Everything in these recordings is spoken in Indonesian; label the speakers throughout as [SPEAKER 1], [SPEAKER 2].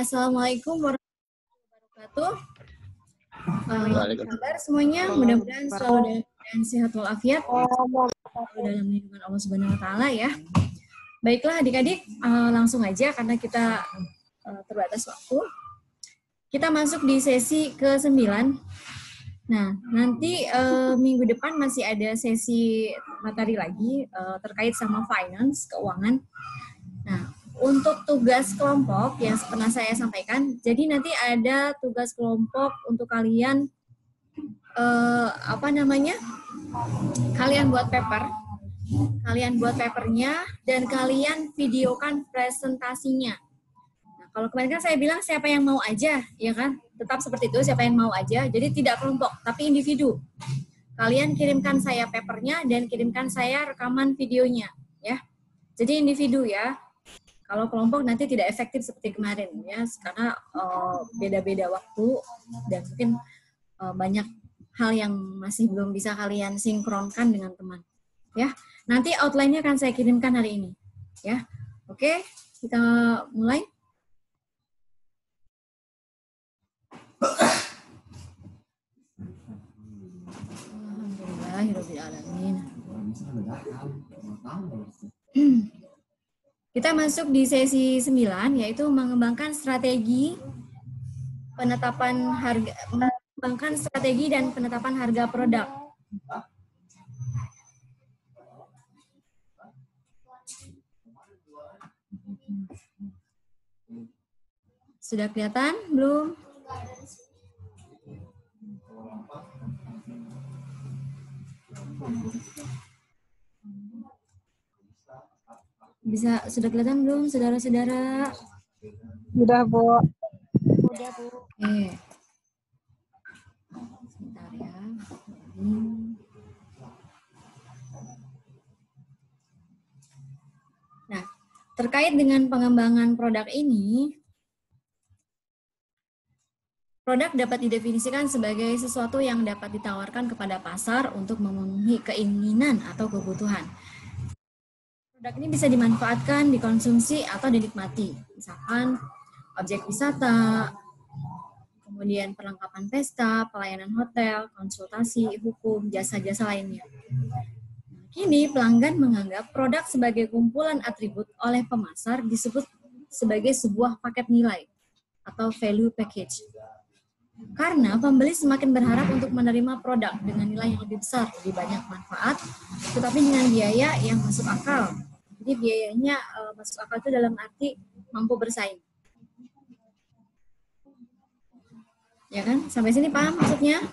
[SPEAKER 1] Assalamualaikum warahmatullahi wabarakatuh. Apa kabar semuanya? Mudah-mudahan selalu dalam sehat walafiat dalam lindungan Allah Subhanahu wa taala ya. Baiklah adik-adik, langsung aja karena kita terbatas waktu. Kita masuk di sesi ke-9. Nah, nanti minggu depan masih ada sesi materi lagi terkait sama finance, keuangan. Nah, untuk tugas kelompok yang pernah saya sampaikan, jadi nanti ada tugas kelompok untuk kalian kalian buat paper, kalian buat papernya dan kalian videokan presentasinya. Nah, kalau kemarin kan saya bilang siapa yang mau aja, ya kan? Tetap seperti itu, siapa yang mau aja. Jadi tidak kelompok, tapi individu. Kalian kirimkan saya papernya dan kirimkan saya rekaman videonya, ya. Jadi individu ya. Kalau kelompok nanti tidak efektif seperti kemarin ya, karena beda-beda waktu dan mungkin banyak hal yang masih belum bisa kalian sinkronkan dengan teman. Ya, nanti outline-nya akan saya kirimkan hari ini. Ya, oke, kita mulai. Alhamdulillahirobbilalamin. Kita masuk di sesi 9, yaitu mengembangkan strategi dan penetapan harga produk. Sudah kelihatan belum? Sudah kelihatan belum, saudara-saudara?
[SPEAKER 2] Sudah, Bu.
[SPEAKER 1] Sudah, Bu. Oke. Sebentar ya. Nah, terkait dengan pengembangan produk ini, produk dapat didefinisikan sebagai sesuatu yang dapat ditawarkan kepada pasar untuk memenuhi keinginan atau kebutuhan. Produk ini bisa dimanfaatkan, dikonsumsi, atau dinikmati. Misalkan objek wisata, kemudian perlengkapan pesta, pelayanan hotel, konsultasi, hukum, jasa-jasa lainnya. Kini pelanggan menganggap produk sebagai kumpulan atribut oleh pemasar disebut sebagai sebuah paket nilai atau value package. Karena pembeli semakin berharap untuk menerima produk dengan nilai yang lebih besar, lebih banyak manfaat, tetapi dengan biaya yang masuk akal. Jadi biayanya masuk akal itu dalam arti mampu bersaing. Ya kan? Sampai sini paham maksudnya?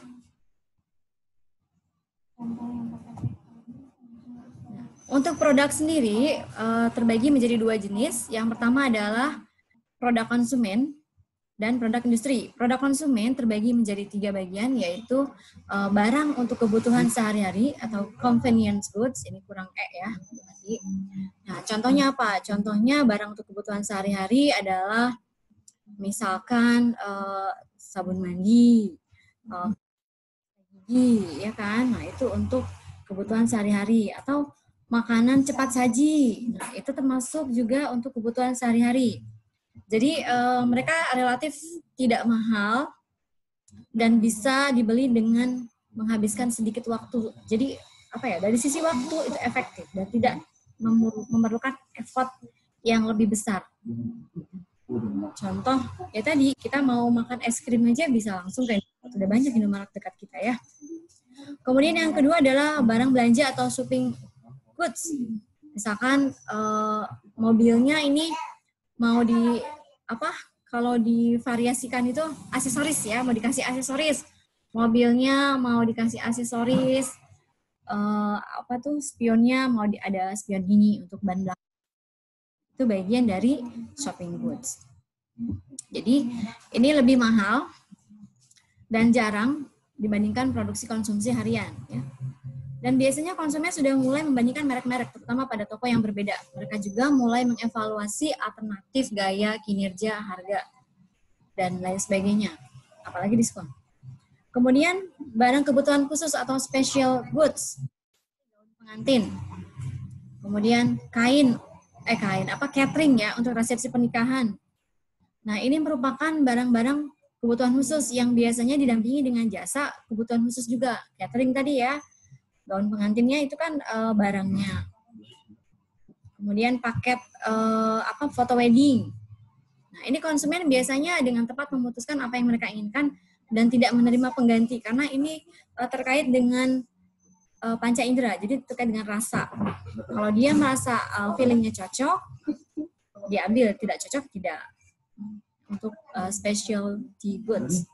[SPEAKER 1] Nah, untuk produk sendiri terbagi menjadi 2 jenis. Yang pertama adalah produk konsumen dan produk industri. Produk konsumen terbagi menjadi 3 bagian, yaitu barang untuk kebutuhan sehari-hari atau convenience goods. Ini kurang ya. Nah, contohnya apa? Contohnya barang untuk kebutuhan sehari-hari adalah misalkan sabun mandi, gigi, ya kan? Nah, itu untuk kebutuhan sehari-hari. Atau makanan cepat saji. Nah, itu termasuk juga untuk kebutuhan sehari-hari. Jadi mereka relatif tidak mahal dan bisa dibeli dengan menghabiskan sedikit waktu. Jadi dari sisi waktu itu efektif dan tidak memerlukan effort yang lebih besar. Contoh, ya tadi kita mau makan es krim aja bisa langsung kayak sudah banyak di Indomaret dekat kita ya. Kemudian yang kedua adalah barang belanja atau shopping goods. Misalkan mobilnya ini mau kalau divariasikan itu aksesoris ya, mau dikasih aksesoris. Mobilnya mau dikasih aksesoris, spionnya mau ada spion ini untuk ban belakang. Itu bagian dari shopping goods. Jadi ini lebih mahal dan jarang dibandingkan produksi konsumsi harian ya. Dan biasanya konsumen sudah mulai membandingkan merek-merek, terutama pada toko yang berbeda. Mereka juga mulai mengevaluasi alternatif gaya, kinerja, harga, dan lain sebagainya. Apalagi diskon. Kemudian, barang kebutuhan khusus atau special goods. Pengantin. Kemudian, catering ya, untuk resepsi pernikahan. Nah, ini merupakan barang-barang kebutuhan khusus yang biasanya didampingi dengan jasa kebutuhan khusus juga. Catering tadi ya, gaun pengantinnya itu kan barangnya. Kemudian paket foto wedding. Nah, ini konsumen biasanya dengan tepat memutuskan apa yang mereka inginkan dan tidak menerima pengganti karena ini terkait dengan panca indera, jadi terkait dengan rasa. Kalau dia merasa feelingnya cocok, dia ambil, tidak cocok tidak. Untuk specialty goods.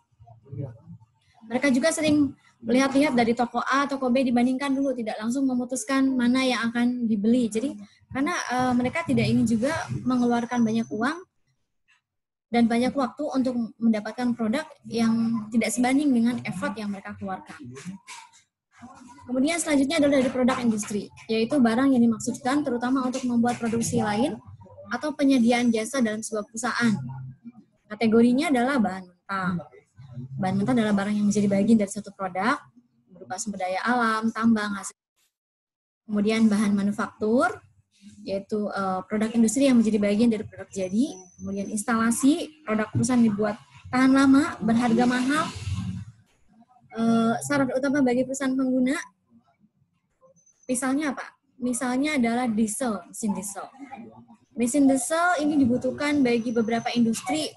[SPEAKER 1] Mereka juga sering melihat-lihat dari toko A, toko B dibandingkan dulu, tidak langsung memutuskan mana yang akan dibeli. Jadi karena mereka tidak ingin juga mengeluarkan banyak uang dan banyak waktu untuk mendapatkan produk yang tidak sebanding dengan effort yang mereka keluarkan. Kemudian selanjutnya adalah dari produk industri, yaitu barang yang dimaksudkan terutama untuk membuat produksi lain atau penyediaan jasa dalam sebuah perusahaan. Kategorinya adalah bahan mentah. Bahan mentah adalah barang yang menjadi bagian dari suatu produk, berupa sumber daya alam, tambang, hasil. Kemudian bahan manufaktur, yaitu produk industri yang menjadi bagian dari produk jadi. Kemudian instalasi, produk perusahaan dibuat tahan lama, berharga mahal. Syarat utama bagi perusahaan pengguna, misalnya apa? Misalnya adalah diesel, mesin diesel. Mesin diesel ini dibutuhkan bagi beberapa industri,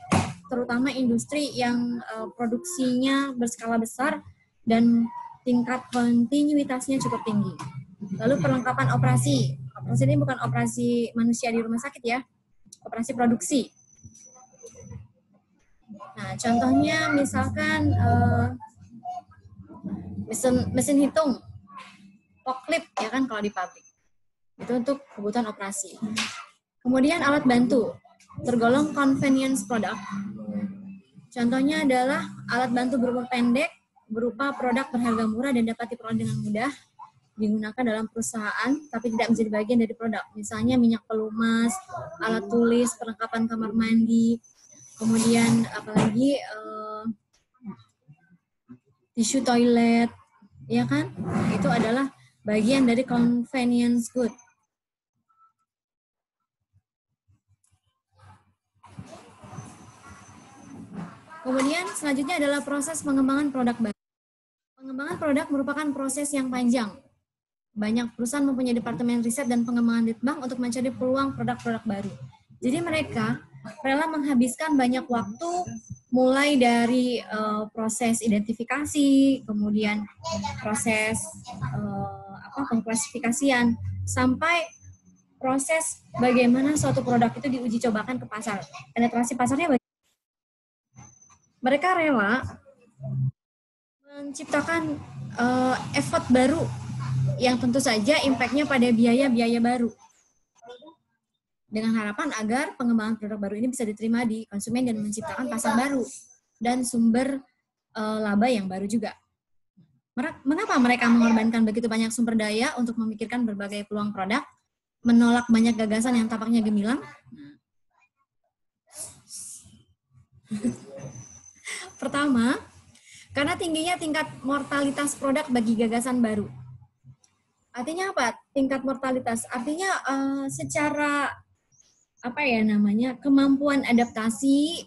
[SPEAKER 1] terutama industri yang produksinya berskala besar dan tingkat kontinuitasnya cukup tinggi. Lalu perlengkapan operasi. Operasi ini bukan operasi manusia di rumah sakit ya, operasi produksi. Nah, contohnya misalkan mesin hitung, forklift ya kan kalau di pabrik. Itu untuk kebutuhan operasi. Kemudian alat bantu, tergolong convenience product. Contohnya adalah alat bantu berumur pendek, berupa produk berharga murah dan dapat diperoleh dengan mudah, digunakan dalam perusahaan, tapi tidak menjadi bagian dari produk. Misalnya minyak pelumas, alat tulis, perlengkapan kamar mandi, kemudian apalagi tisu toilet, ya kan? Itu adalah bagian dari convenience good. Kemudian selanjutnya adalah proses pengembangan produk baru. Pengembangan produk merupakan proses yang panjang. Banyak perusahaan mempunyai departemen riset dan pengembangan litbang untuk mencari peluang produk-produk baru. Jadi mereka rela menghabiskan banyak waktu mulai dari proses identifikasi, kemudian proses pengklasifikasian, sampai proses bagaimana suatu produk itu diuji cobakan ke pasar. Penetrasi pasarnya mereka rela menciptakan effort baru yang tentu saja impact-nya pada biaya-biaya baru. Dengan harapan agar pengembangan produk baru ini bisa diterima di konsumen dan menciptakan pasar baru dan sumber laba yang baru juga. Mengapa mereka mengorbankan begitu banyak sumber daya untuk memikirkan berbagai peluang produk, menolak banyak gagasan yang tampaknya gemilang? Pertama, karena tingginya tingkat mortalitas produk bagi gagasan baru. Artinya apa? Tingkat mortalitas. Artinya secara kemampuan adaptasi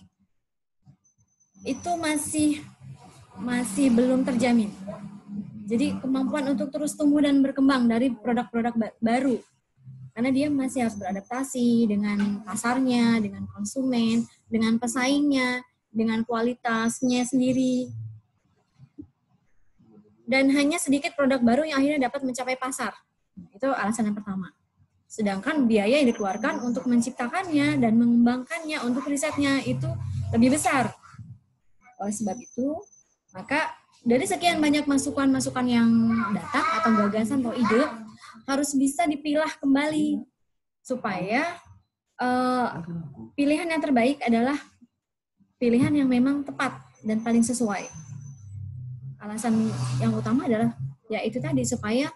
[SPEAKER 1] itu masih belum terjamin. Jadi kemampuan untuk terus tumbuh dan berkembang dari produk-produk baru. Karena dia masih harus beradaptasi dengan pasarnya, dengan konsumen, dengan pesaingnya, dengan kualitasnya sendiri. Dan hanya sedikit produk baru yang akhirnya dapat mencapai pasar. Itu alasan yang pertama. Sedangkan biaya yang dikeluarkan untuk menciptakannya dan mengembangkannya untuk risetnya itu lebih besar. Oleh sebab itu, maka dari sekian banyak masukan-masukan yang datang atau gagasan atau ide, harus bisa dipilah kembali supaya pilihan yang terbaik adalah pilihan yang memang tepat dan paling sesuai. Alasan yang utama adalah yaitu tadi supaya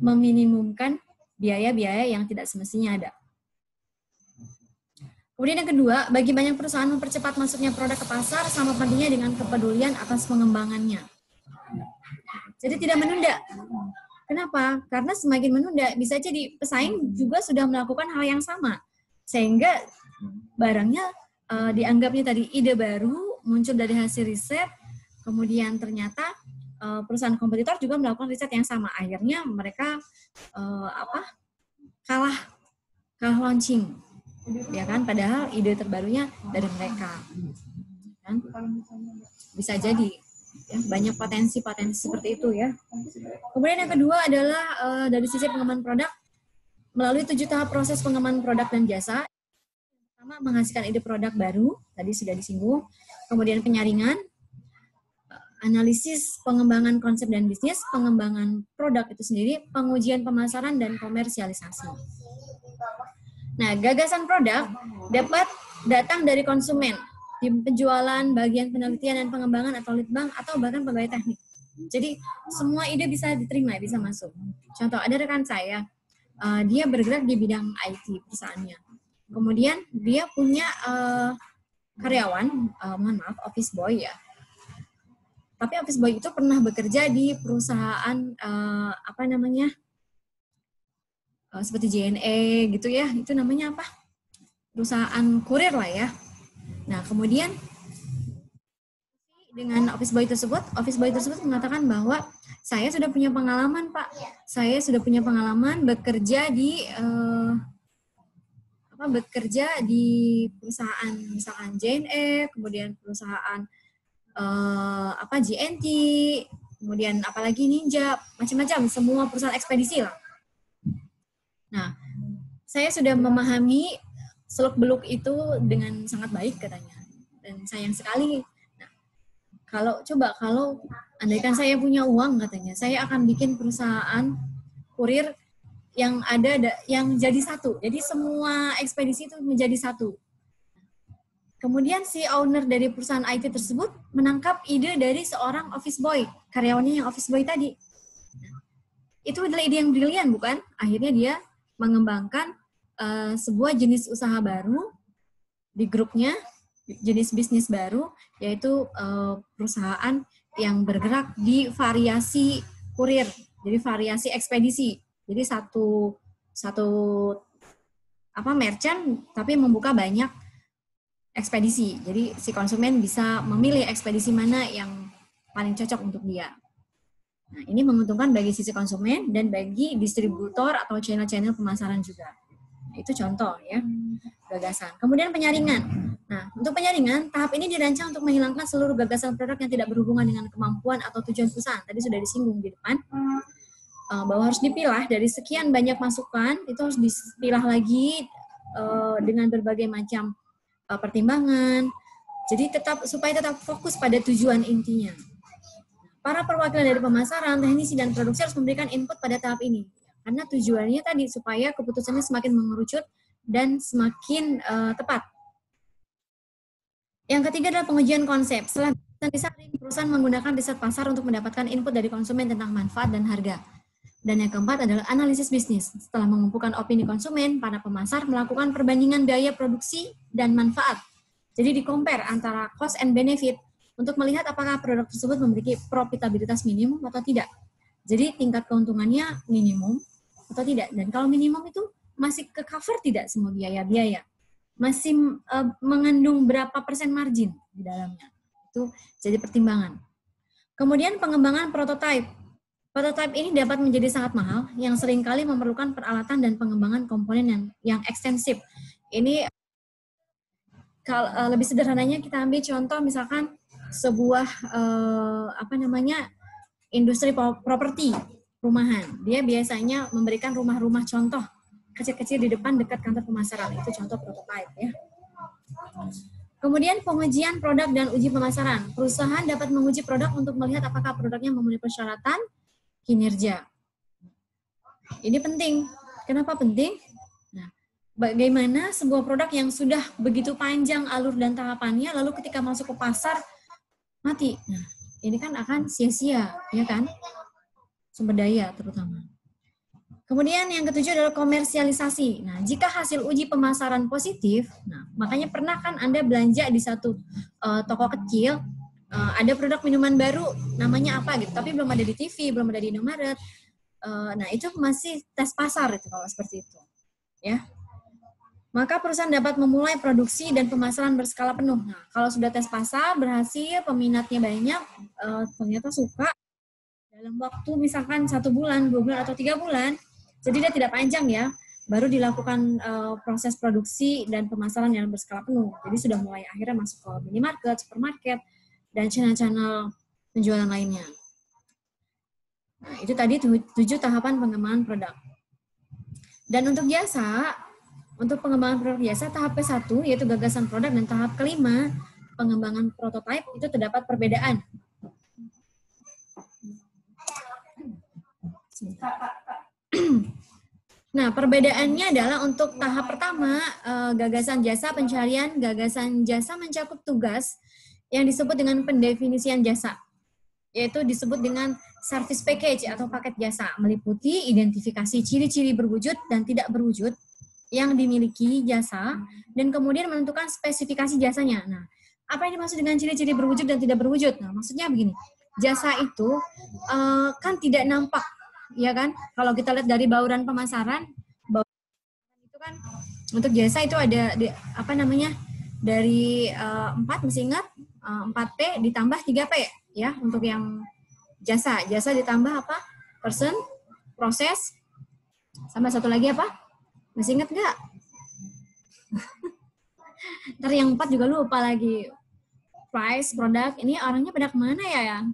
[SPEAKER 1] meminimumkan biaya-biaya yang tidak semestinya ada. Kemudian yang kedua, bagi banyak perusahaan mempercepat masuknya produk ke pasar sama pentingnya dengan kepedulian atas pengembangannya. Jadi tidak menunda. Kenapa? Karena semakin menunda, bisa jadi pesaing juga sudah melakukan hal yang sama. Sehingga barangnya dianggapnya tadi ide baru muncul dari hasil riset, kemudian ternyata perusahaan kompetitor juga melakukan riset yang sama. Akhirnya mereka kalah launching, ya kan? Padahal ide terbarunya dari mereka, kan? Bisa jadi ya, banyak potensi-potensi seperti itu ya. Kemudian yang kedua adalah dari sisi pengembangan produk melalui 7 tahap proses pengembangan produk dan jasa. Pertama, menghasilkan ide produk baru, tadi sudah disinggung. Kemudian penyaringan, analisis pengembangan konsep dan bisnis, pengembangan produk itu sendiri, pengujian pemasaran, dan komersialisasi. Nah, gagasan produk dapat datang dari konsumen, tim penjualan, bagian penelitian dan pengembangan atau litbang, atau bahkan pegawai teknik. Jadi, semua ide bisa diterima, bisa masuk. Contoh, ada rekan saya, dia bergerak di bidang IT perusahaannya. Kemudian, dia punya karyawan, mohon maaf, office boy ya. Tapi office boy itu pernah bekerja di perusahaan seperti JNE gitu ya, itu namanya apa? Perusahaan kurir lah ya. Nah, kemudian dengan office boy tersebut mengatakan bahwa saya sudah punya pengalaman, Pak. Saya sudah punya pengalaman bekerja di perusahaan misalkan JNE, kemudian perusahaan GNT, kemudian apalagi Ninja, macam-macam, semua perusahaan ekspedisi lah. Nah, saya sudah memahami seluk-beluk itu dengan sangat baik katanya. Dan sayang sekali. Nah, kalau andaikan saya punya uang katanya, saya akan bikin perusahaan kurir yang jadi satu. Jadi semua ekspedisi itu menjadi satu. Kemudian si owner dari perusahaan IT tersebut menangkap ide dari seorang office boy, karyawannya yang office boy tadi. Itu adalah ide yang brilian, bukan? Akhirnya dia mengembangkan sebuah jenis usaha baru di grupnya, jenis bisnis baru, yaitu perusahaan yang bergerak di variasi kurir, jadi variasi ekspedisi. Jadi satu merchant tapi membuka banyak ekspedisi. Jadi si konsumen bisa memilih ekspedisi mana yang paling cocok untuk dia. Nah, ini menguntungkan bagi sisi konsumen dan bagi distributor atau channel-channel pemasaran juga. Nah, itu contoh ya, gagasan. Kemudian penyaringan. Nah, untuk penyaringan, tahap ini dirancang untuk menghilangkan seluruh gagasan produk yang tidak berhubungan dengan kemampuan atau tujuan perusahaan. Tadi sudah disinggung di depan, bahwa harus dipilah dari sekian banyak masukan, itu harus dipilah lagi dengan berbagai macam pertimbangan. Jadi supaya tetap fokus pada tujuan intinya. Para perwakilan dari pemasaran, teknisi, dan produksi harus memberikan input pada tahap ini. Karena tujuannya tadi supaya keputusannya semakin mengerucut dan semakin tepat. Yang ketiga adalah pengujian konsep. Setelah disaring, perusahaan menggunakan riset pasar untuk mendapatkan input dari konsumen tentang manfaat dan harga. Dan yang keempat adalah analisis bisnis. Setelah mengumpulkan opini konsumen, para pemasar melakukan perbandingan biaya produksi dan manfaat. Jadi di-compare antara cost and benefit untuk melihat apakah produk tersebut memiliki profitabilitas minimum atau tidak. Jadi tingkat keuntungannya minimum atau tidak. Dan kalau minimum itu masih ke-cover tidak semua biaya-biaya. Masih mengandung berapa persen margin di dalamnya. Itu jadi pertimbangan. Kemudian pengembangan prototype. Prototype ini dapat menjadi sangat mahal, yang seringkali memerlukan peralatan dan pengembangan komponen yang ekstensif. Ini lebih sederhananya kita ambil contoh misalkan sebuah industri properti rumahan. Dia biasanya memberikan rumah-rumah contoh kecil-kecil di depan dekat kantor pemasaran. Itu contoh prototype ya. Kemudian pengujian produk dan uji pemasaran. Perusahaan dapat menguji produk untuk melihat apakah produknya memenuhi persyaratan kinerja. Ini penting. Kenapa penting? Nah, bagaimana sebuah produk yang sudah begitu panjang alur dan tahapannya, lalu ketika masuk ke pasar, mati. Nah, ini kan akan sia-sia, ya kan? Sumber daya terutama. Kemudian yang ketujuh adalah komersialisasi. Nah, jika hasil uji pemasaran positif, nah makanya pernah kan Anda belanja di satu toko kecil, ada produk minuman baru, namanya apa gitu, tapi belum ada di TV, belum ada di Indomaret. Nah, itu masih tes pasar itu kalau seperti itu, ya. maka perusahaan dapat memulai produksi dan pemasaran berskala penuh. Nah, kalau sudah tes pasar, berhasil, peminatnya banyak, ternyata suka, dalam waktu misalkan 1 bulan, 2 bulan, atau 3 bulan, jadi dia tidak panjang ya, baru dilakukan proses produksi dan pemasaran yang berskala penuh. Jadi sudah mulai akhirnya masuk ke minimarket, supermarket, dan channel-channel penjualan lainnya. Nah, itu tadi 7 tahapan pengembangan produk. Dan untuk jasa, untuk pengembangan produk jasa, tahap ke-1 yaitu gagasan produk, dan tahap kelima, pengembangan prototipe, itu terdapat perbedaan. Nah, perbedaannya adalah untuk tahap pertama, gagasan jasa pencarian, gagasan jasa mencakup tugas yang disebut dengan pendefinisian jasa, yaitu disebut dengan service package atau paket jasa, meliputi identifikasi ciri-ciri berwujud dan tidak berwujud yang dimiliki jasa, dan kemudian menentukan spesifikasi jasanya. Nah, apa yang dimaksud dengan ciri-ciri berwujud dan tidak berwujud? Nah, maksudnya begini, jasa itu kan tidak nampak, ya kan? Kalau kita lihat dari bauran pemasaran, itu kan untuk jasa itu ada dari 4, mesti ingat 4P ditambah 3P ya untuk yang jasa. Jasa ditambah apa? Person, proses, sama satu lagi apa? Masih ingat nggak? Ntar yang 4 juga lupa lagi. Price, produk. Ini orangnya pada kemana ya?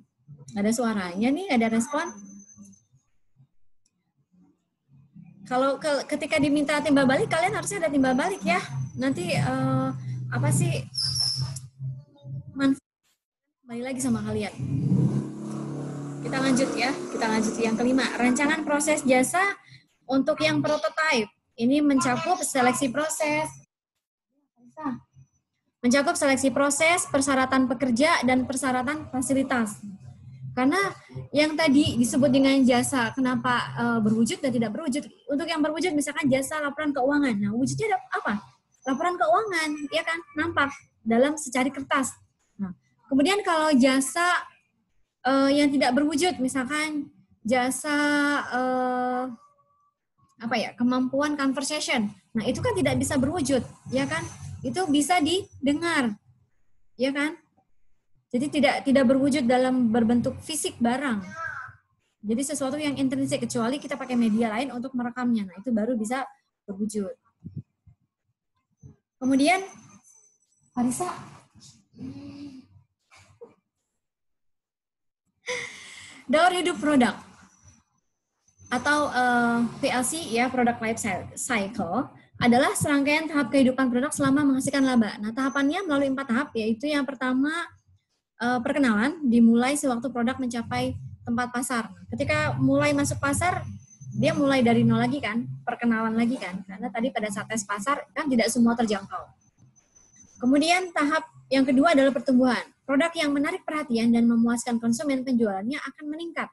[SPEAKER 1] Nggak ada suaranya nih, nggak ada respon. Kalau ketika diminta timbal balik, kalian harusnya ada timbal balik ya. Nanti apa sih manfaat kembali lagi sama kalian. Kita lanjut ya. Kita lanjut yang kelima. Rancangan proses jasa untuk yang prototype. Ini mencakup seleksi proses. Mencakup seleksi proses, persyaratan pekerja, dan persyaratan fasilitas. Karena yang tadi disebut dengan jasa, kenapa berwujud dan tidak berwujud? Untuk yang berwujud, misalkan jasa laporan keuangan. Nah, wujudnya ada apa? Laporan keuangan, ya kan? Nampak dalam secari kertas. Nah, kemudian kalau jasa yang tidak berwujud, misalkan jasa kemampuan conversation. Nah, itu kan tidak bisa berwujud, ya kan? Itu bisa didengar, ya kan? Jadi tidak berwujud dalam berbentuk fisik barang. Jadi sesuatu yang intrinsik, kecuali kita pakai media lain untuk merekamnya. Nah, itu baru bisa berwujud. Kemudian, Parisa. Daur hidup produk. Atau PLC, ya, Product Life Cycle, adalah serangkaian tahap kehidupan produk selama menghasilkan laba. Nah, tahapannya melalui 4 tahap, yaitu yang pertama, perkenalan, dimulai sewaktu produk mencapai tempat pasar. Ketika mulai masuk pasar, dia mulai dari nol lagi kan, perkenalan lagi kan, karena tadi pada saat tes pasar kan tidak semua terjangkau. Kemudian tahap yang kedua adalah pertumbuhan. Produk yang menarik perhatian dan memuaskan konsumen, penjualannya akan meningkat.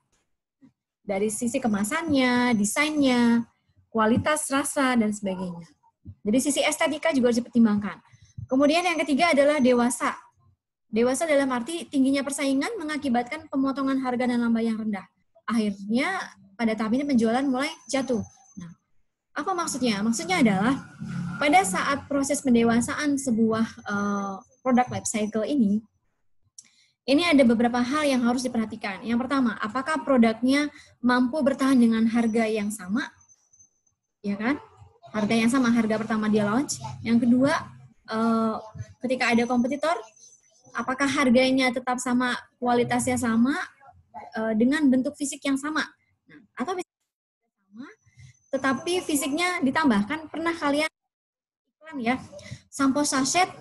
[SPEAKER 1] Dari sisi kemasannya, desainnya, kualitas, rasa, dan sebagainya. Jadi sisi estetika juga harus dipertimbangkan. Kemudian yang ketiga adalah dewasa. Dewasa dalam arti tingginya persaingan mengakibatkan pemotongan harga dan laba yang rendah. Akhirnya pada tahap ini penjualan mulai jatuh. Nah, apa maksudnya? Maksudnya adalah pada saat proses pendewasaan sebuah product life cycle ini ada beberapa hal yang harus diperhatikan. Yang pertama, apakah produknya mampu bertahan dengan harga yang sama? Ya kan? Harga yang sama, harga pertama dia launch. Yang kedua, ketika ada kompetitor, apakah harganya tetap sama, kualitasnya sama, dengan bentuk fisik yang sama? Nah, atau bisa sama, tetapi fisiknya ditambahkan. Pernah kalian iklan ya, sampo saset,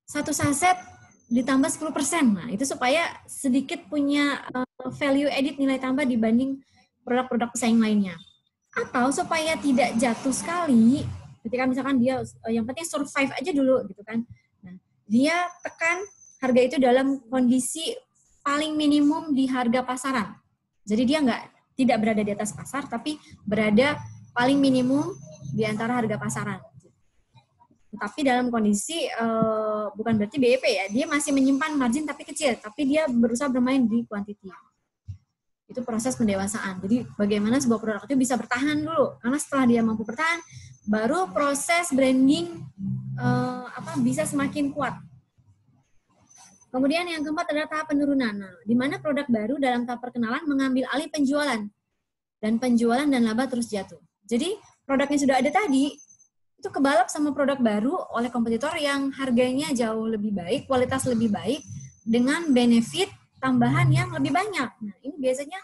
[SPEAKER 1] 1 saset ditambah 10%. Nah, itu supaya sedikit punya value added, nilai tambah dibanding produk-produk pesaing lainnya. Atau supaya tidak jatuh sekali, ketika misalkan dia, yang penting survive aja dulu gitu kan. Nah, dia tekan harga itu dalam kondisi paling minimum di harga pasaran. Jadi dia tidak berada di atas pasar, tapi berada paling minimum di antara harga pasaran. Tapi dalam kondisi, bukan berarti BEP ya, dia masih menyimpan margin tapi kecil, tapi dia berusaha bermain di quantity. Itu proses pendewasaan. Jadi bagaimana sebuah produk itu bisa bertahan dulu, karena setelah dia mampu bertahan, baru proses branding bisa semakin kuat. Kemudian yang keempat adalah tahap penurunan, di mana produk baru dalam tahap perkenalan mengambil alih penjualan, dan penjualan dan laba terus jatuh. Jadi produk yang sudah ada tadi itu kebalap sama produk baru oleh kompetitor yang harganya jauh lebih baik, kualitas lebih baik, dengan benefit tambahan yang lebih banyak. Nah, ini biasanya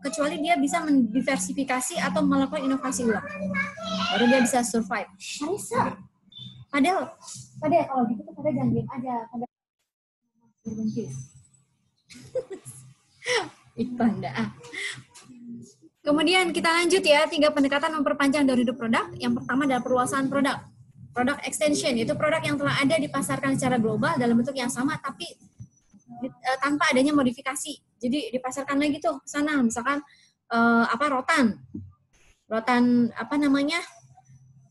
[SPEAKER 1] kecuali dia bisa mendiversifikasi atau melakukan inovasi ulang, baru dia bisa survive. Marisa, Padel kalau gitu tuh Padel jangan diam aja. Padel Ikbanda. Kemudian kita lanjut ya, 3 pendekatan memperpanjang daur hidup produk. Yang pertama adalah perluasan produk. Product extension, yaitu produk yang telah ada dipasarkan secara global dalam bentuk yang sama tapi tanpa adanya modifikasi. Jadi dipasarkan lagi tuh ke sana, misalkan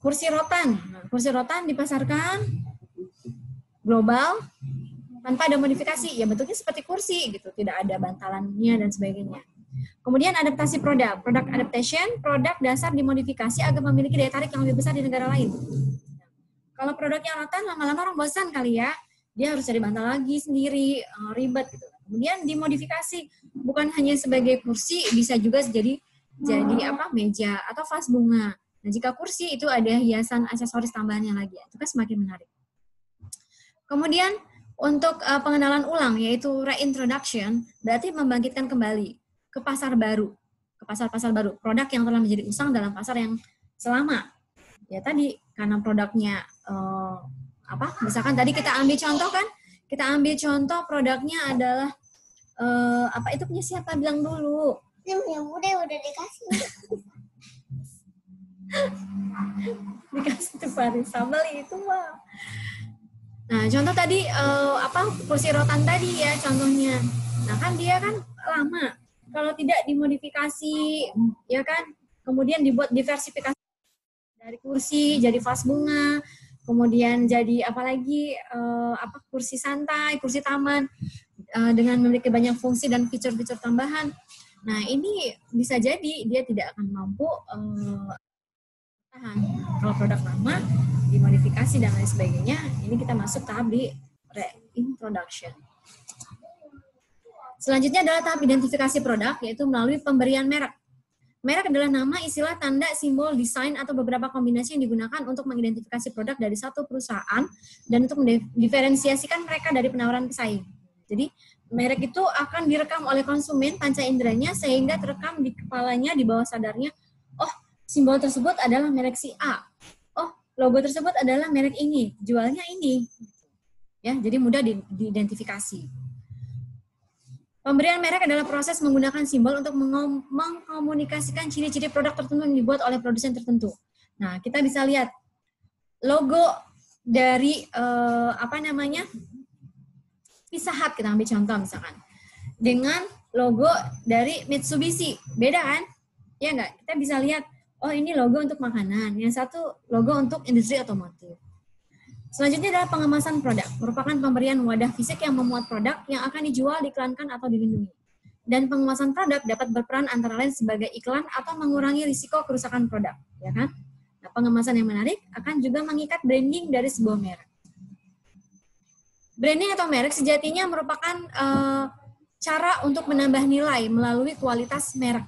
[SPEAKER 1] kursi rotan. Nah, kursi rotan dipasarkan global tanpa ada modifikasi, ya bentuknya seperti kursi gitu, tidak ada bantalannya dan sebagainya. Kemudian adaptasi produk, product adaptation, produk dasar dimodifikasi agar memiliki daya tarik yang lebih besar di negara lain. Kalau produknya rotan, lama-lama orang bosan kali ya, dia harus cari bantal lagi sendiri, ribet gitu. Kemudian dimodifikasi, bukan hanya sebagai kursi, bisa juga jadi meja atau vas bunga. Nah, jika kursi itu ada hiasan aksesoris tambahannya lagi, itu kan semakin menarik. Kemudian untuk pengenalan ulang, yaitu reintroduction, berarti membangkitkan kembali ke pasar baru, ke pasar-pasar baru, produk yang telah menjadi usang dalam pasar yang selama. Ya tadi, karena produknya, misalkan tadi kita ambil contoh produknya adalah, itu punya siapa, bilang dulu.
[SPEAKER 3] Yang udah dikasih.
[SPEAKER 1] Dikasih tuh Faris, Sabali itu mah. Nah, contoh tadi kursi rotan tadi ya contohnya. Nah, kan dia kan lama. Kalau tidak dimodifikasi, ya kan, kemudian dibuat diversifikasi dari kursi jadi vas bunga, kemudian jadi kursi santai, kursi taman dengan memiliki banyak fungsi dan fitur-fitur tambahan. Nah, ini bisa jadi dia tidak akan mampu tahan. Kalau produk lama dimodifikasi dan lain sebagainya, ini kita masuk tahap di reintroduction. Selanjutnya adalah tahap identifikasi produk, yaitu melalui pemberian merek. Merek adalah nama, istilah, tanda, simbol, desain, atau beberapa kombinasi yang digunakan untuk mengidentifikasi produk dari satu perusahaan dan untuk mendiferensiasikan mereka dari penawaran pesaing. Jadi, merek itu akan direkam oleh konsumen panca inderanya sehingga terekam di kepalanya, di bawah sadarnya, oh, simbol tersebut adalah merek si A. Oh, logo tersebut adalah merek ini, jualnya ini. Ya, jadi mudah diidentifikasi. Pemberian merek adalah proses menggunakan simbol untuk mengkomunikasikan ciri-ciri produk tertentu yang dibuat oleh produsen tertentu. Nah, kita bisa lihat logo dari Pizza Hut, kita ambil contoh misalkan, dengan logo dari Mitsubishi, beda kan? Ya enggak? Kita bisa lihat, oh ini logo untuk makanan, yang satu logo untuk industri otomotif. Selanjutnya adalah pengemasan produk, merupakan pemberian wadah fisik yang memuat produk yang akan dijual, diiklankan, atau dilindungi. Dan pengemasan produk dapat berperan antara lain sebagai iklan atau mengurangi risiko kerusakan produk, ya kan? Nah, pengemasan yang menarik akan juga mengikat branding dari sebuah merek. Branding atau merek sejatinya merupakan cara untuk menambah nilai melalui kualitas merek.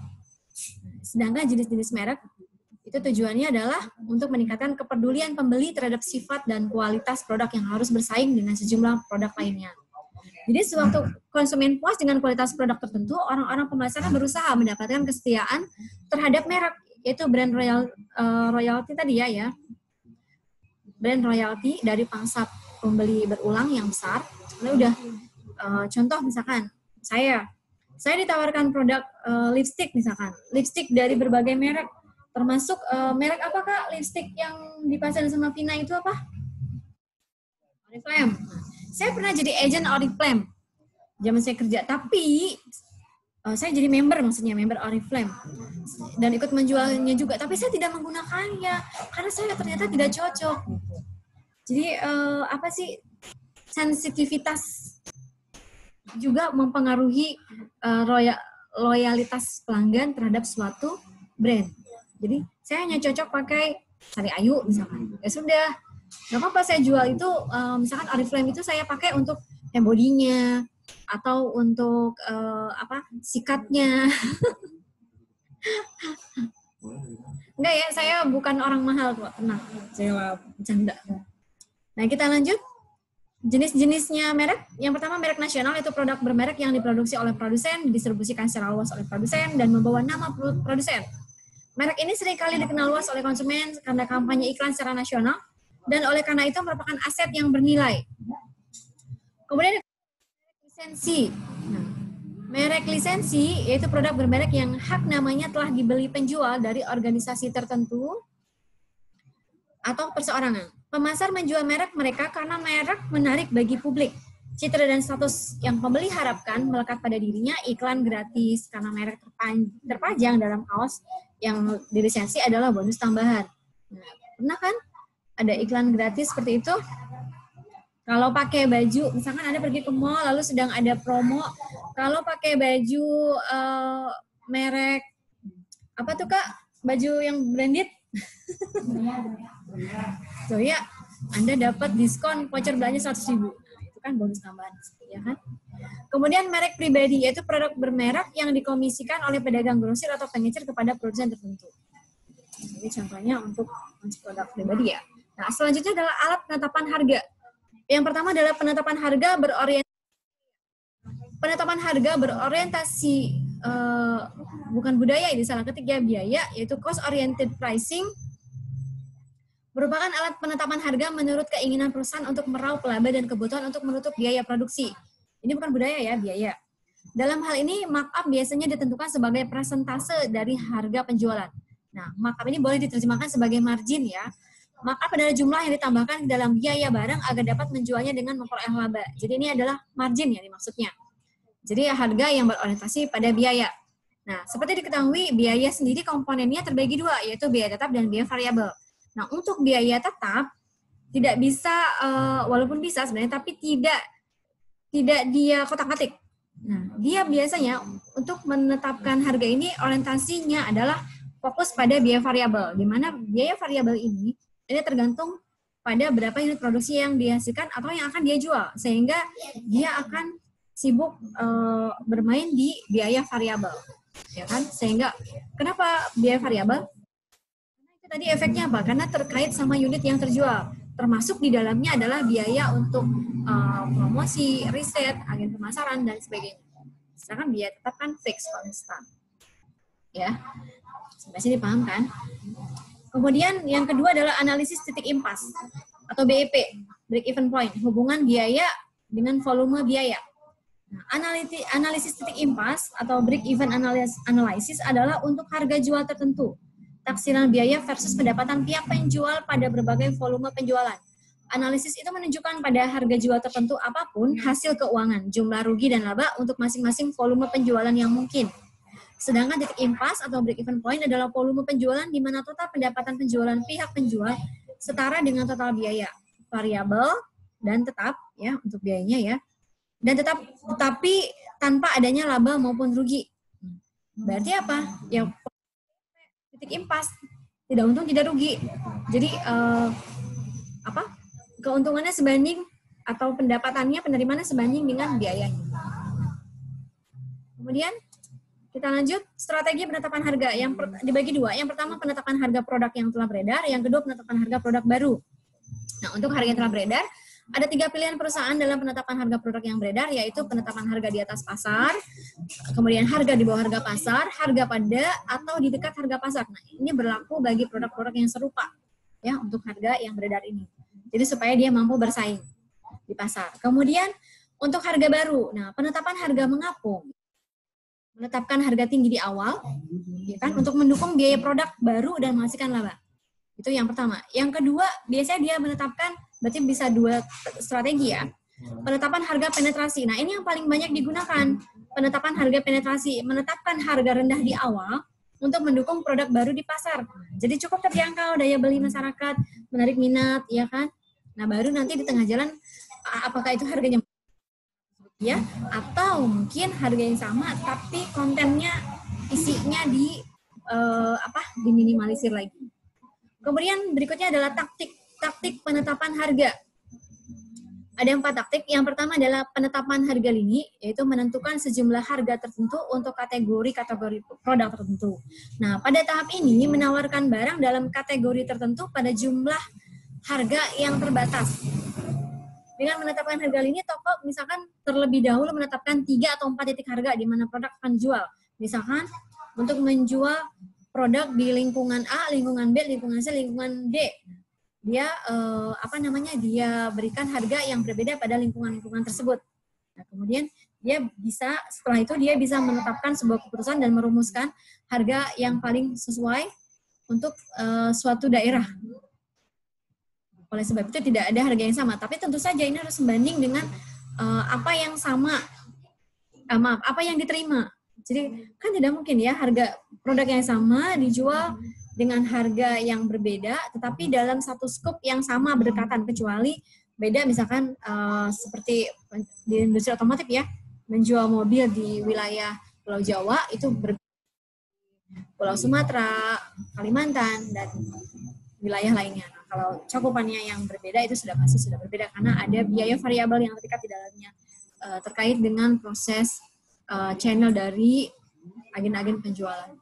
[SPEAKER 1] Sedangkan jenis-jenis merek itu tujuannya adalah untuk meningkatkan kepedulian pembeli terhadap sifat dan kualitas produk yang harus bersaing dengan sejumlah produk lainnya. Jadi sewaktu konsumen puas dengan kualitas produk tertentu, orang-orang pemasaran berusaha mendapatkan kesetiaan terhadap merek, yaitu brand royalty tadi ya. Brand royalty dari pangsa pembeli berulang yang besar. Udah contoh misalkan saya ditawarkan produk lipstick misalkan, lipstick dari berbagai merek. Termasuk merek apa Kak? Lipstick yang dipasarin sama Vina itu apa? Oriflame. Saya pernah jadi agent Oriflame zaman saya kerja, tapi saya jadi member Oriflame dan ikut menjualnya juga, tapi saya tidak menggunakannya karena saya ternyata tidak cocok. Jadi sensitivitas juga mempengaruhi loyalitas pelanggan terhadap suatu brand. Jadi saya hanya cocok pakai Sari Ayu misalkan. Ya sudah, nggak apa-apa saya jual itu, misalkan Oriflame itu saya pakai untuk bodinya atau untuk sikatnya. Enggak ya, saya bukan orang mahal kok, tenang. Saya bercanda. Nah, kita lanjut. Jenis-jenisnya merek. Yang pertama merek nasional, itu produk bermerek yang diproduksi oleh produsen, didistribusikan secara luas oleh produsen, dan membawa nama produsen. Merek ini seringkali dikenal luas oleh konsumen karena kampanye iklan secara nasional, dan oleh karena itu merupakan aset yang bernilai. Kemudian lisensi. Nah, merek lisensi yaitu produk bermerek yang hak namanya telah dibeli penjual dari organisasi tertentu atau perseorangan. Pemasar menjual merek mereka karena merek menarik bagi publik. Citra dan status yang pembeli harapkan melekat pada dirinya. Iklan gratis karena merek terpajang dalam kaos yang dilisensi adalah bonus tambahan. Nah, pernah kan ada iklan gratis seperti itu? Kalau pakai baju, misalkan Anda pergi ke mall lalu sedang ada promo, kalau pakai baju merek apa tuh Kak? Baju yang branded? So ya, Anda dapat diskon voucher belanja 100.000. Nah, itu kan bonus tambahan, ya kan? Kemudian merek pribadi, yaitu produk bermerek yang dikomisikan oleh pedagang grosir atau pengecer kepada produsen tertentu. Jadi contohnya untuk produk pribadi ya. Nah, selanjutnya adalah alat penetapan harga. Yang pertama adalah penetapan harga berorientasi bukan budaya, ini salah ketik ya, biaya, yaitu cost oriented pricing, merupakan alat penetapan harga menurut keinginan perusahaan untuk meraup laba dan kebutuhan untuk menutup biaya produksi. Ini bukan budaya ya, biaya. Dalam hal ini, markup biasanya ditentukan sebagai persentase dari harga penjualan. Nah, markup ini boleh diterjemahkan sebagai margin ya. Markup adalah jumlah yang ditambahkan dalam biaya barang agar dapat menjualnya dengan memperoleh laba. Jadi ini adalah margin ya maksudnya. Jadi harga yang berorientasi pada biaya. Nah, seperti diketahui, biaya sendiri komponennya terbagi dua, yaitu biaya tetap dan biaya variabel. Nah, untuk biaya tetap tidak bisa, walaupun bisa sebenarnya, tapi tidak dia kotak-katik. Nah, dia biasanya untuk menetapkan harga ini orientasinya adalah fokus pada biaya variabel, di mana biaya variabel ini tergantung pada berapa unit produksi yang dihasilkan atau yang akan dia jual, sehingga dia akan sibuk bermain di biaya variabel, ya kan? Sehingga kenapa biaya variabel? Tadi efeknya apa? Karena terkait sama unit yang terjual. Termasuk di dalamnya adalah biaya untuk promosi, riset, agen pemasaran, dan sebagainya. Sedangkan biaya tetap kan fix, konstan. Ya, sampai sini paham kan? Kemudian yang kedua adalah analisis titik impas atau BEP, break even point, hubungan biaya dengan volume biaya. Nah, analisis titik impas atau break even analysis adalah untuk harga jual tertentu. Taksiran biaya versus pendapatan pihak penjual pada berbagai volume penjualan. Analisis itu menunjukkan pada harga jual tertentu apapun hasil keuangan, jumlah rugi dan laba untuk masing-masing volume penjualan yang mungkin. Sedangkan titik impas atau break even point adalah volume penjualan di mana total pendapatan penjualan pihak penjual setara dengan total biaya variabel dan tetap ya untuk biayanya ya. Dan tetapi tanpa adanya laba maupun rugi. Berarti apa? Ya titik impas, tidak untung tidak rugi. Jadi keuntungannya sebanding atau pendapatannya penerimaannya sebanding dengan biayanya. Kemudian kita lanjut strategi penetapan harga yang dibagi dua. Yang pertama penetapan harga produk yang telah beredar, yang kedua penetapan harga produk baru. Nah, untuk harga yang telah beredar ada 3 pilihan perusahaan dalam penetapan harga produk yang beredar, yaitu penetapan harga di atas pasar, kemudian harga di bawah harga pasar, harga pada atau di dekat harga pasar. Nah, ini berlaku bagi produk-produk yang serupa ya untuk harga yang beredar ini. Jadi supaya dia mampu bersaing di pasar. Kemudian untuk harga baru, nah penetapan harga mengapung, menetapkan harga tinggi di awal, ya kan, untuk mendukung biaya produk baru dan menghasilkan laba. Itu yang pertama. Yang kedua, biasanya dia menetapkan, berarti bisa 2 strategi ya. Penetapan harga penetrasi. Nah, ini yang paling banyak digunakan. Penetapan harga penetrasi, menetapkan harga rendah di awal untuk mendukung produk baru di pasar. Jadi cukup terjangkau daya beli masyarakat, menarik minat, ya kan? Nah, baru nanti di tengah jalan, apakah itu harganya ya, atau mungkin harga yang sama, tapi kontennya, isinya diminimalisir lagi. Kemudian berikutnya adalah taktik penetapan harga. Ada 4 taktik. Yang pertama adalah penetapan harga lini, yaitu menentukan sejumlah harga tertentu untuk kategori produk tertentu. Nah, pada tahap ini menawarkan barang dalam kategori tertentu pada jumlah harga yang terbatas. Dengan menetapkan harga lini, toko misalkan terlebih dahulu menetapkan 3 atau 4 titik harga di mana produk akan dijual. Misalkan untuk menjual produk di lingkungan A, lingkungan B, lingkungan C, lingkungan D. Dia dia berikan harga yang berbeda pada lingkungan-lingkungan tersebut. Nah, kemudian setelah itu dia bisa menetapkan sebuah keputusan dan merumuskan harga yang paling sesuai untuk suatu daerah. Oleh sebab itu tidak ada harga yang sama, tapi tentu saja ini harus sebanding dengan apa yang diterima. Jadi kan tidak mungkin ya harga produk yang sama dijual dengan harga yang berbeda, tetapi dalam satu skup yang sama berdekatan, kecuali beda misalkan seperti di industri otomotif ya, menjual mobil di wilayah Pulau Jawa itu berbeda Pulau Sumatera, Kalimantan, dan wilayah lainnya. Nah, kalau cakupannya yang berbeda itu pasti sudah berbeda karena ada biaya variabel yang terdekat di dalamnya terkait dengan proses channel dari agen-agen penjualan.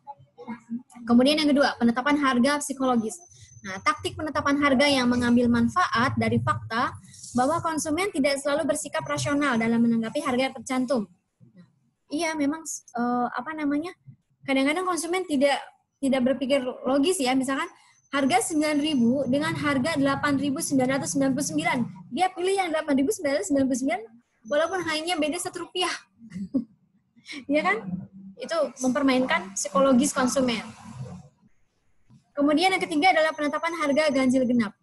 [SPEAKER 1] Kemudian yang kedua, penetapan harga psikologis. Nah, taktik penetapan harga yang mengambil manfaat dari fakta bahwa konsumen tidak selalu bersikap rasional dalam menanggapi harga yang tercantum. Nah, iya, memang kadang-kadang konsumen tidak berpikir logis ya. Misalkan harga 9.000 dengan harga 8.999. Dia pilih yang 8.999 walaupun hanya beda Rp1. Ya kan? Itu mempermainkan psikologis konsumen. Kemudian yang ketiga adalah penetapan harga ganjil genap.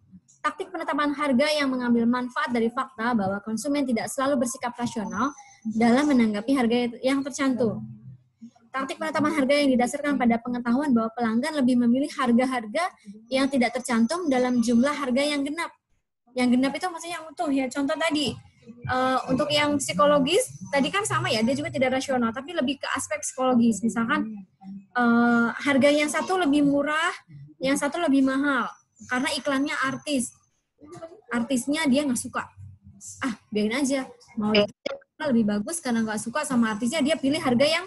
[SPEAKER 1] Taktik penetapan harga yang mengambil manfaat dari fakta bahwa konsumen tidak selalu bersikap rasional dalam menanggapi harga yang tercantum. Taktik penetapan harga yang didasarkan pada pengetahuan bahwa pelanggan lebih memilih harga-harga yang tidak tercantum dalam jumlah harga yang genap. Yang genap itu maksudnya yang utuh ya. Contoh tadi, untuk yang psikologis, tadi kan sama ya, dia juga tidak rasional, tapi lebih ke aspek psikologis. Misalkan harga yang satu lebih murah, yang satu lebih mahal, karena iklannya artisnya dia nggak suka. Biarin aja, mau lebih bagus karena nggak suka sama artisnya, dia pilih harga yang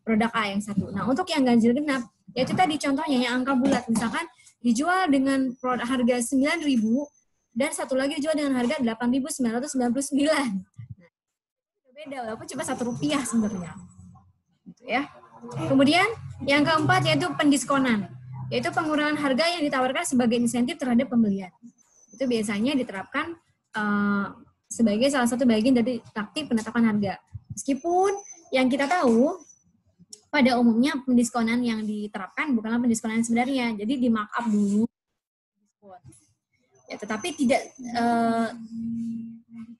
[SPEAKER 1] produk A yang satu. Nah, untuk yang ganjil genap, yaitu tadi contohnya yang angka bulat, misalkan dijual dengan harga 9.000, dan satu lagi dijual dengan harga 8.999. Nah, beda, walaupun cuma Rp1 sebenarnya. Gitu ya. Kemudian yang keempat yaitu pendiskonan, yaitu pengurangan harga yang ditawarkan sebagai insentif terhadap pembelian. Itu biasanya diterapkan sebagai salah satu bagian dari taktik penetapan harga. Meskipun yang kita tahu pada umumnya pendiskonan yang diterapkan bukanlah pendiskonan sebenarnya, jadi di markup dulu. Ya, tetapi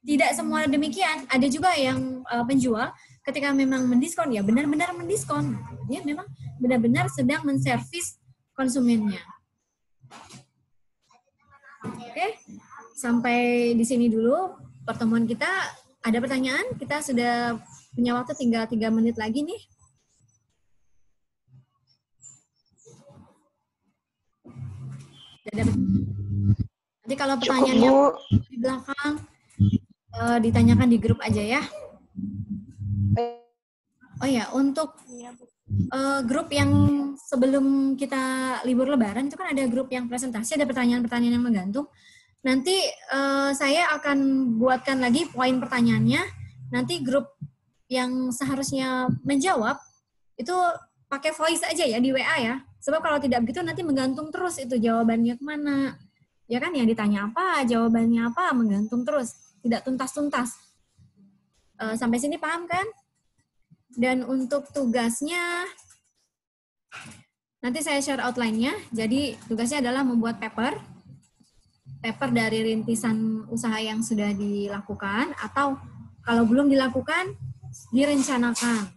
[SPEAKER 1] tidak semua demikian. Ada juga yang penjual ketika memang mendiskon ya benar-benar mendiskon. Dia memang benar-benar sedang menservis konsumennya. Oke, sampai di sini dulu pertemuan kita. Ada pertanyaan? Kita sudah punya waktu tinggal 3 menit lagi nih. Nanti kalau pertanyaannya di belakang ditanyakan di grup aja ya. Oh ya, untuk grup yang sebelum kita libur lebaran itu kan ada grup yang presentasi, ada pertanyaan-pertanyaan yang menggantung. Nanti saya akan buatkan lagi poin pertanyaannya. Nanti grup yang seharusnya menjawab itu pakai voice aja ya di WA ya. Sebab kalau tidak begitu nanti menggantung terus itu jawabannya kemana. Ya kan, yang ditanya apa, jawabannya apa, menggantung terus. Tidak tuntas-tuntas. Sampai sini paham kan? Dan untuk tugasnya, nanti saya share outline-nya. Jadi tugasnya adalah membuat paper dari rintisan usaha yang sudah dilakukan, atau kalau belum dilakukan, direncanakan.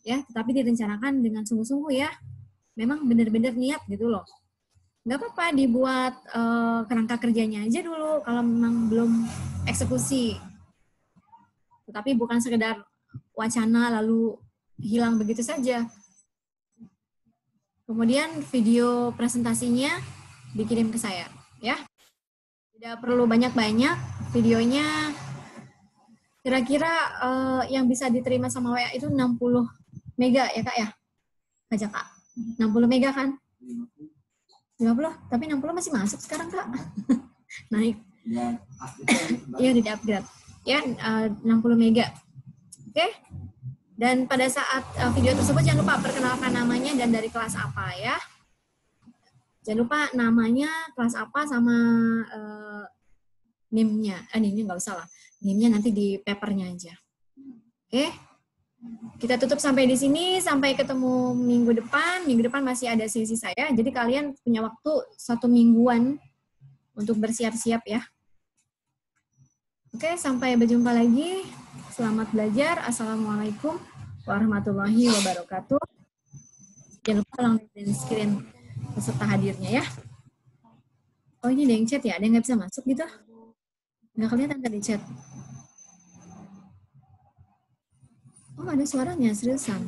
[SPEAKER 1] Ya, tetapi direncanakan dengan sungguh-sungguh ya. Memang benar-benar niat gitu loh. Nggak apa-apa dibuat kerangka kerjanya aja dulu kalau memang belum eksekusi. Tetapi bukan sekedar wacana lalu hilang begitu saja. Kemudian video presentasinya dikirim ke saya, ya. Tidak perlu banyak-banyak videonya. Kira-kira yang bisa diterima sama WA itu 60 mega ya Kak ya? Baca Kak. 60 mega kan? 50, tapi 60 masih masuk sekarang Kak. Naik. Iya, udah di-upgrade. Ya, 60 mega. Oke? Dan pada saat video tersebut jangan lupa perkenalkan namanya dan dari kelas apa ya. Jangan lupa namanya, kelas apa, sama NIM-nya. NIM-nya nggak usah lah. NIM-nya nanti di papernya aja. Oke? Kita tutup sampai di sini. Sampai ketemu minggu depan. Minggu depan masih ada sesi saya. Jadi kalian punya waktu 1 mingguan untuk bersiap-siap ya. Oke, sampai berjumpa lagi. Selamat belajar. Assalamualaikum warahmatullahi wabarakatuh. Jangan lupa langganan screen peserta hadirnya ya. Oh, ini ada yang chat ya? Ada yang nggak bisa masuk gitu? Nggak kelihatan tadi chat. Oh, ada suaranya, seriusan.